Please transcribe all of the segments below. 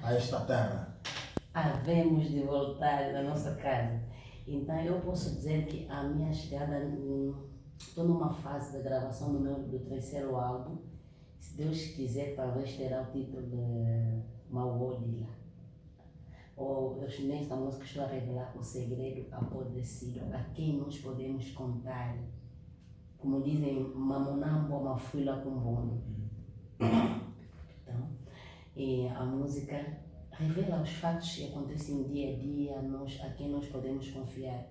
a esta terra. Havemos de voltar na nossa casa. Então eu posso dizer que a minha chegada, estou numa fase da gravação do terceiro álbum. Se Deus quiser, talvez terá o título de Mauodila. Ou nesta música estou a revelar o segredo apodrecido, a quem nós podemos contar. Como dizem, mamonambo, mafuila com bono. Então, e a música revela os fatos que acontecem dia a dia, a quem nós podemos confiar.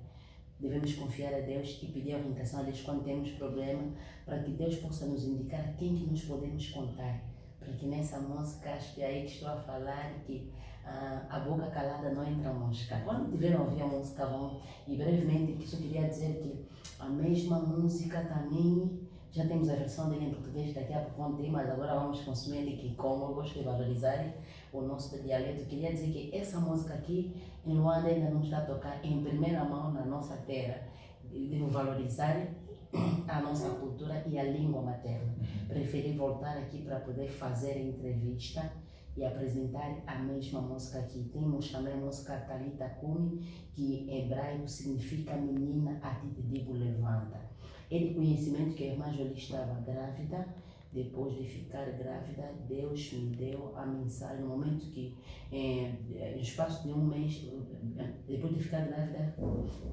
Devemos confiar a Deus e pedir orientação a Deus quando temos problema, para que Deus possa nos indicar a quem que nós podemos contar. Porque nessa música, acho que é aí que estou a falar que a boca calada não entra mosca. Quando tiveram a ouvir a música, vão, e brevemente, que só queria dizer que a mesma música também, já temos a versão dele em português, daqui a pouco vão ter, mas agora vamos consumir ele que como eu gosto de valorizar o nosso dialeto. Queria dizer que essa música aqui em Luanda ainda não está a tocar em primeira mão na nossa terra. Devo valorizar a nossa cultura e a língua materna. Preferi voltar aqui para poder fazer a entrevista e apresentar a mesma música aqui. Temos também a música Talita Kumi, que em hebraico significa menina, a ti te digo levanta. É de conhecimento que a irmã Jolie estava grávida. Depois de ficar grávida, Deus me deu a mensagem, no momento que, no espaço de um mês, depois de ficar grávida,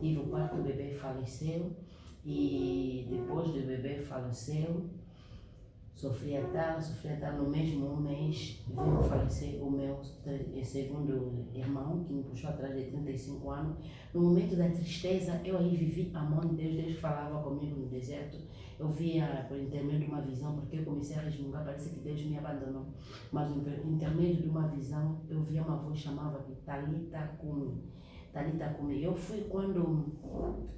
tive o parto, o bebê faleceu, e depois do bebê faleceu, sofria tal, no mesmo mês, veio falecer o meu segundo irmão, que me puxou atrás de 35 anos. No momento da tristeza, eu aí vivi a mão de Deus, Deus falava comigo no deserto. Eu via por intermédio de uma visão, porque eu comecei a resmungar, parece que Deus me abandonou. Mas por intermédio de uma visão, eu via uma voz chamava de Talita Kumi. Talita Kumi. Eu fui, quando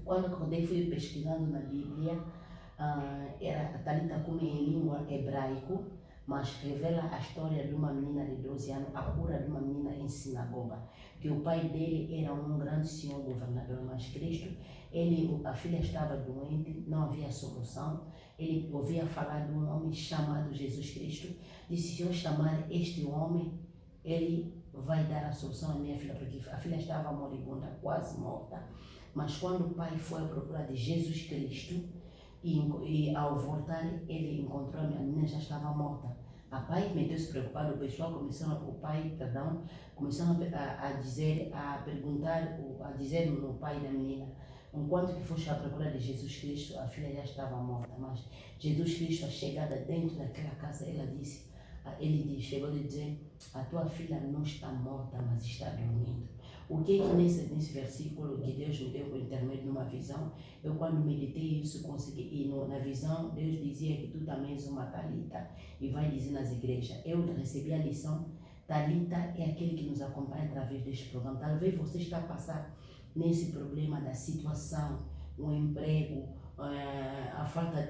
acordei, fui pesquisando na Bíblia. Era Talita Kumi em língua hebraico, mas revela a história de uma menina de 12 anos, a cura de uma menina em sinagoga, que o pai dele era um grande senhor governador, mas Cristo, a filha estava doente, não havia solução. Ele ouvia falar de um homem chamado Jesus Cristo, disse: se eu chamar este homem, ele vai dar a solução à minha filha, porque a filha estava moribunda, quase morta. Mas quando o pai foi à procura de Jesus Cristo, e ao voltar, ele encontrou a menina, já estava morta. A pai meteu-se preocupado, o pessoal começou a dizer, a perguntar, a dizer no pai da menina: enquanto que foste à procura de Jesus Cristo, a filha já estava morta. Mas Jesus Cristo, a chegada dentro daquela casa, chegou a dizer: a tua filha não está morta, mas está dormindo. O que é que nesse versículo que Deus me deu por intermédio de uma visão, eu quando meditei isso consegui, e na visão Deus dizia que tu também és uma Talita, e vai dizer nas igrejas. Eu recebi a lição, Talita é aquele que nos acompanha através deste programa. Talvez você está a passar nesse problema da situação, o emprego, a falta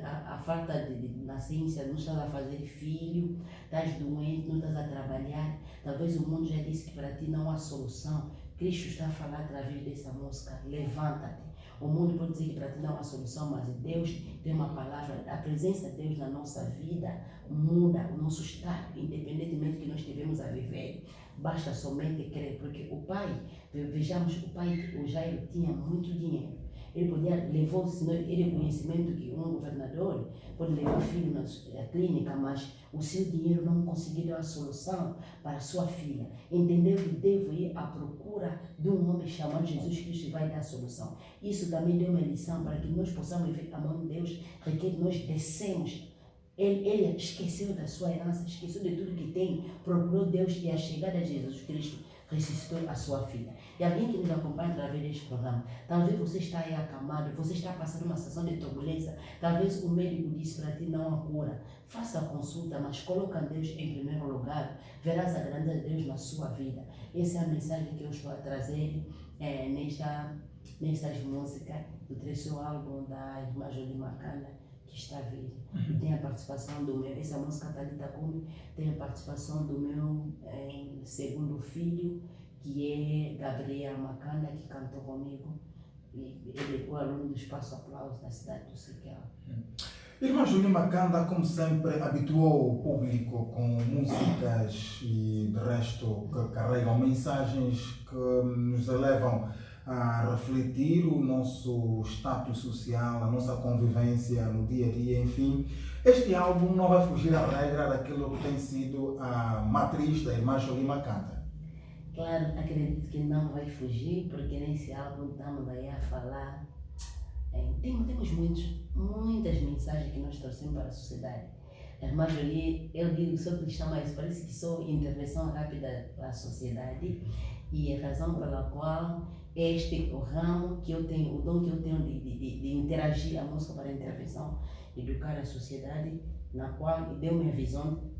na ciência, não estás a fazer filho, estás doente, não estás a trabalhar, talvez o mundo já disse que para ti não há solução. Cristo está a falar através dessa música: levanta-te. O mundo pode dizer que para ti não há solução, mas Deus tem uma palavra. A presença de Deus na nossa vida muda o nosso estado, independentemente do que nós estivemos a viver. Basta somente crer, porque o pai, vejamos, o Jairo tinha muito dinheiro. Ele levou ele conhecimento que um governador pode levar o filho na clínica, mas o seu dinheiro não conseguiu dar a solução para a sua filha. Entendeu que devo ir à procura de um homem chamado Jesus Cristo e vai dar a solução. Isso também deu uma lição para que nós possamos ver a mão de Deus, requer que nós descemos. Ele esqueceu da sua herança, esqueceu de tudo que tem, procurou Deus, e a chegada de Jesus Cristo ressuscitou a sua filha. E alguém que nos acompanha através deste programa, talvez você está aí acamado, você está passando uma situação de turbulência, talvez o médico disse para ti não há cura. Faça a consulta, mas coloca Deus em primeiro lugar, verás a grandeza de Deus na sua vida. Essa é a mensagem que eu estou a trazer nestas músicas do terceiro álbum da irmã Jolie Macana, que está vindo. E tem a participação do meu, essa música Talita Kumi, tem a participação do meu segundo filho, que é Gabriel Macana, que cantou comigo. E ele é o aluno do Espaço Aplauso da cidade do Siquel. Irmã Julie Macanda, como sempre, habituou o público com músicas e, de resto, que carregam mensagens que nos levam a refletir o nosso status social, a nossa convivência no dia a dia, enfim. Este álbum não vai fugir à regra daquilo que tem sido a matriz da Irmã Julie Macanda. Claro, acredito que não vai fugir, porque nesse álbum estamos aí a falar. Temos muitas mensagens que nós trouxemos para a sociedade. A irmã Jolie, eu digo, sou cristã, mas parece que sou intervenção rápida para a sociedade, e a razão pela qual este o ramo que eu tenho, o dom que eu tenho de interagir a música para a intervenção, educar a sociedade, na qual deu minha visão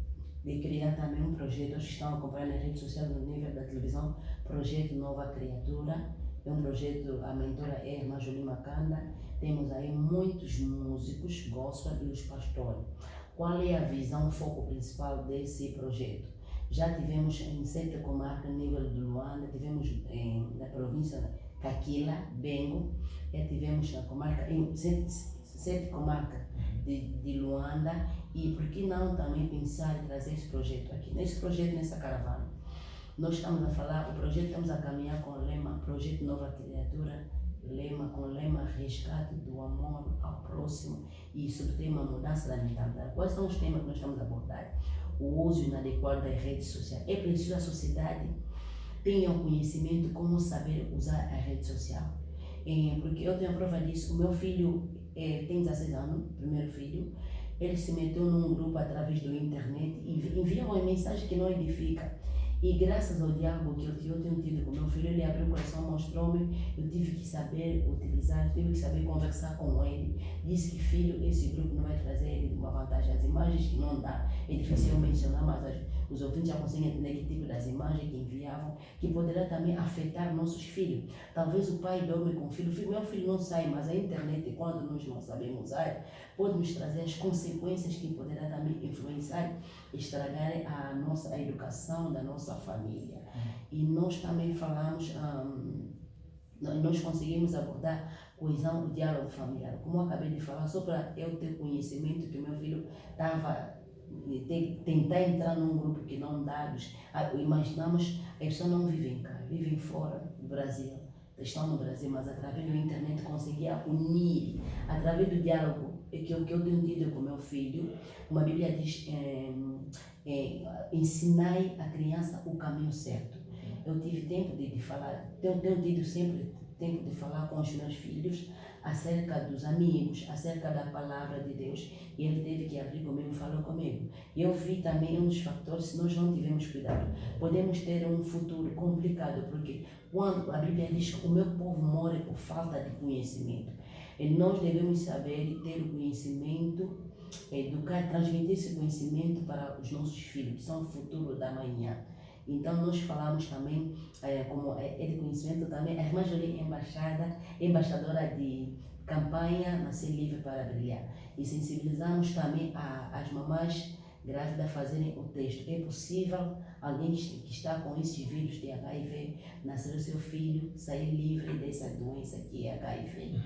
de criar também um projeto. Hoje estão acompanhando nas redes sociais, no nível da televisão, projeto Nova Criatura. É um projeto, a mentora é a irmã Julie Macanda. Temos aí muitos músicos, gospel e os pastores. Qual é a visão, o foco principal desse projeto? Já tivemos em 7 comarcas, nível de Luanda, tivemos na província de Caquila, Bengo, e tivemos na comarca, em 7 comarcas de Luanda, e por que não também pensar em trazer esse projeto aqui? Nesse projeto, nessa caravana, nós estamos a falar, o projeto estamos a caminhar com o lema Projeto Nova Criatura, com o lema Resgate do Amor ao Próximo e subtema Mudança da Mentalidade. Quais são os temas que nós estamos a abordar? O uso inadequado das redes sociais. É preciso a sociedade tenha o conhecimento de como saber usar a rede social. Porque eu tenho a prova disso. O meu filho tem 16 anos, primeiro filho. Ele se meteu num grupo através do internet e envia uma mensagem que não edifica. E graças ao diálogo que eu tenho tido com meu filho, ele abriu o coração, mostrou-me, eu tive que saber utilizar, tive que saber conversar com ele. Disse que, filho, esse grupo não vai trazer ele uma vantagem. As imagens que não dá, é difícil eu mencionar, mas os ouvintes já conseguem entender que tipo das imagens que enviavam, que poderá também afetar nossos filhos. Talvez o pai dorme com o filho, meu filho não sai, mas a internet, quando nós não sabemos usar, pode nos trazer as consequências que poderá também influenciar, estragar a educação da nossa família. E nós também falamos, nós conseguimos abordar coesão, o diálogo familiar. Como eu acabei de falar, só para eu ter conhecimento que o meu filho estava tentar entrar num grupo que não dados, imaginamos, as pessoas não vivem cá, vivem fora do Brasil, estão no Brasil, mas através da internet conseguia unir, através do diálogo que eu tenho tido com meu filho. Uma Bíblia diz, ensinai a criança o caminho certo. Eu tive tempo de falar, tenho tido sempre tempo de falar com os meus filhos acerca dos amigos, acerca da palavra de Deus, e ele teve que abrir comigo, falou comigo. E eu vi também um dos fatores, se nós não tivermos cuidado, podemos ter um futuro complicado, porque quando a Bíblia diz que o meu povo morre por falta de conhecimento, e nós devemos saber e ter o conhecimento, educar, transmitir esse conhecimento para os nossos filhos, que são o futuro da manhã. Então nós falamos também, como é de conhecimento também, a irmã Jolie é embaixadora de campanha Nascer Livre para Brilhar. E sensibilizamos também as mamães grávidas a fazerem o texto. É possível alguém que está com esses vírus de HIV, nascer o seu filho, sair livre dessa doença que é HIV.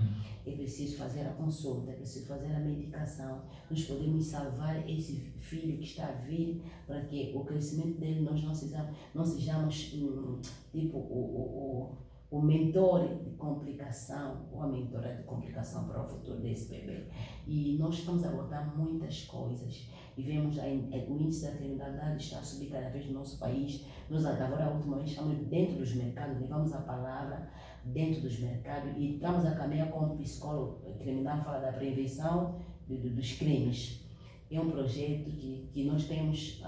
É preciso fazer a consulta, é preciso fazer a medicação. Nós podemos salvar esse filho que está a vir, para que o crescimento dele nós não sejamos tipo o mentor de complicação ou a mentora de complicação para o futuro desse bebê. E nós estamos a abordar muitas coisas e vemos o índice da criminalidade está a subir cada vez no nosso país. Nós agora, ultimamente, estamos dentro dos mercados, levamos a palavra dentro dos mercados e estamos a caminhar como psicólogo criminal, fala da prevenção dos crimes. É um projeto que nós temos,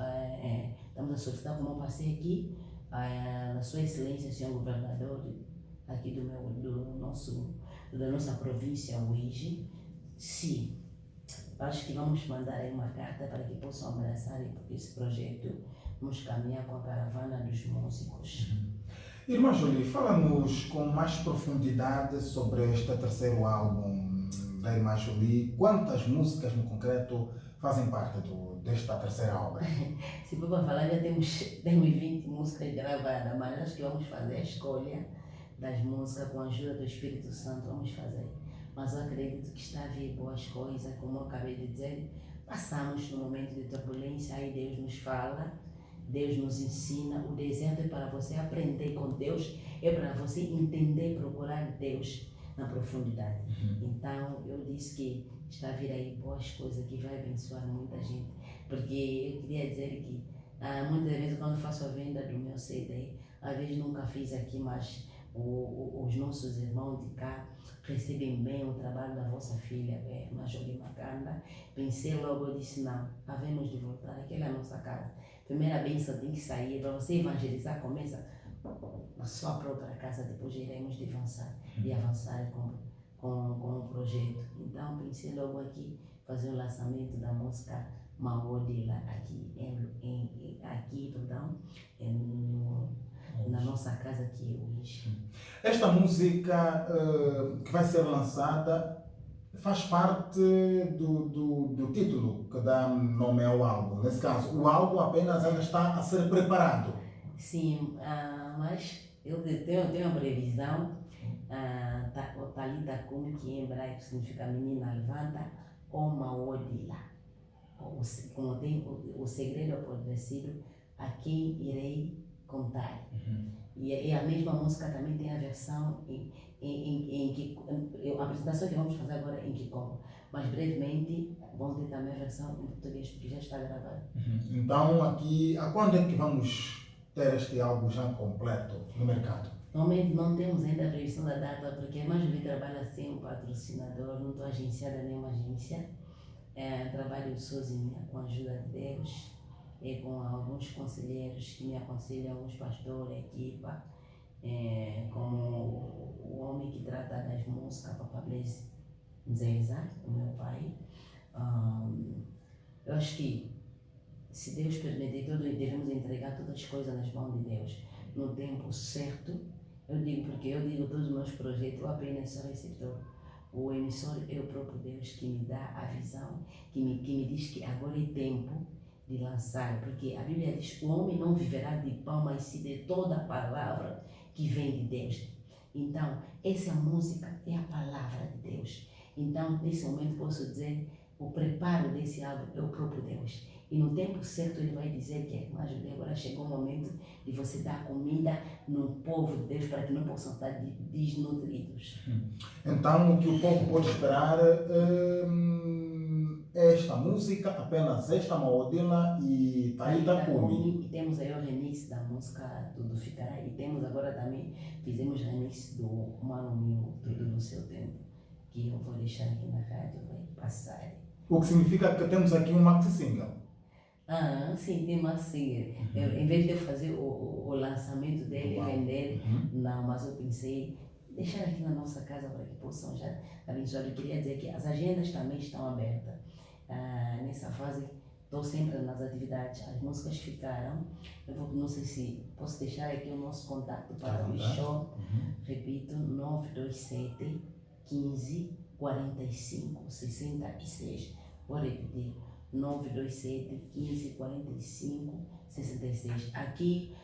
estamos a solicitar, como eu passei aqui, a Sua Excelência, Senhor Governador, aqui da nossa província hoje, sim. Acho que vamos mandar aí uma carta para que possam abraçar esse projeto. Vamos caminhar com a caravana dos músicos. Irmã Julie, fala-nos com mais profundidade sobre este terceiro álbum da Irmã Julie. Quantas músicas no concreto fazem parte desta terceira obra? Se for para falar, já temos 20 músicas gravadas, mas acho que vamos fazer a escolha das músicas com a ajuda do Espírito Santo. Vamos fazer mas eu acredito que está a vir boas coisas, como eu acabei de dizer. Passamos num momento de turbulência, aí Deus nos fala, Deus nos ensina. O deserto é para você aprender com Deus, é para você entender, procurar Deus na profundidade. Então, eu disse que está a vir aí boas coisas que vai abençoar muita gente, porque eu queria dizer que muitas vezes quando faço a venda do meu CD, às vezes nunca fiz aqui, mas os nossos irmãos de cá recebem bem o trabalho da vossa filha, Majori Macanda. Pensei logo, eu disse, não, havemos de voltar, aquela é a nossa casa. Primeira bênção tem que sair, para você evangelizar, começa na sua própria casa, depois iremos de avançar e avançar com o projeto. Então, pensei logo aqui, fazer o lançamento da música Maodila aqui, na nossa casa aqui hoje. Esta música que vai ser lançada faz parte do título que dá nome ao álbum. Nesse caso, o álbum apenas ainda está a ser preparado. Sim, mas eu tenho uma previsão. O Talita Kum, que em hebraico significa menina levanta, ou Maodila. Como tem o segredo apodrecido, a quem irei contar. E a mesma música também tem a versão a apresentação que vamos fazer agora em Kikongo, mas brevemente vamos ter também a versão em português, porque já está gravada. Então, aqui, a quando é que vamos ter este álbum já completo no mercado? Normalmente não temos ainda a previsão da data, porque a maioria trabalha sem um patrocinador, não estou agenciada em nenhuma agência. Trabalho sozinha, com a ajuda de Deus, e com alguns conselheiros que me aconselham, alguns pastores, equipa, como o homem que trata das músicas, Papa Blaise Nzeza, o meu pai. Eu acho que, se Deus permitir, devemos entregar todas as coisas nas mãos de Deus, no tempo certo. Eu digo todos os meus projetos, eu apenas sou receptor. O emissor é o próprio Deus que me dá a visão, que me diz que agora é tempo de lançar, porque a Bíblia diz que o homem não viverá de pão, mas sim de toda a palavra que vem de Deus. Então, essa música é a palavra de Deus. Então, nesse momento posso dizer, o preparo desse álbum é o próprio Deus. E no tempo certo ele vai dizer que agora chegou o momento de você dar comida no povo de Deus para que não possam estar desnutridos. Então o que o povo pode esperar é esta música, apenas esta Maodila e Talita Kumi. E temos aí o remix da música Tudo Ficará. E temos agora também, fizemos remix do Mano Mingo, Tudo no Seu Tempo, que eu vou deixar aqui na rádio, vai passar. O que significa que temos aqui um maxi single. Sim, tem uma single. Em vez de eu fazer o lançamento dele e vender, não, mas eu pensei deixar aqui na nossa casa para que possam já abençoar. Eu queria dizer que as agendas também estão abertas. Nessa fase, estou sempre nas atividades, as músicas ficaram. Não sei se posso deixar aqui o nosso contato para o show. Repito, 927 15 45 66. Vou repetir. 927 15 45 66. Aqui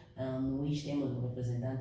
no IS temos um representante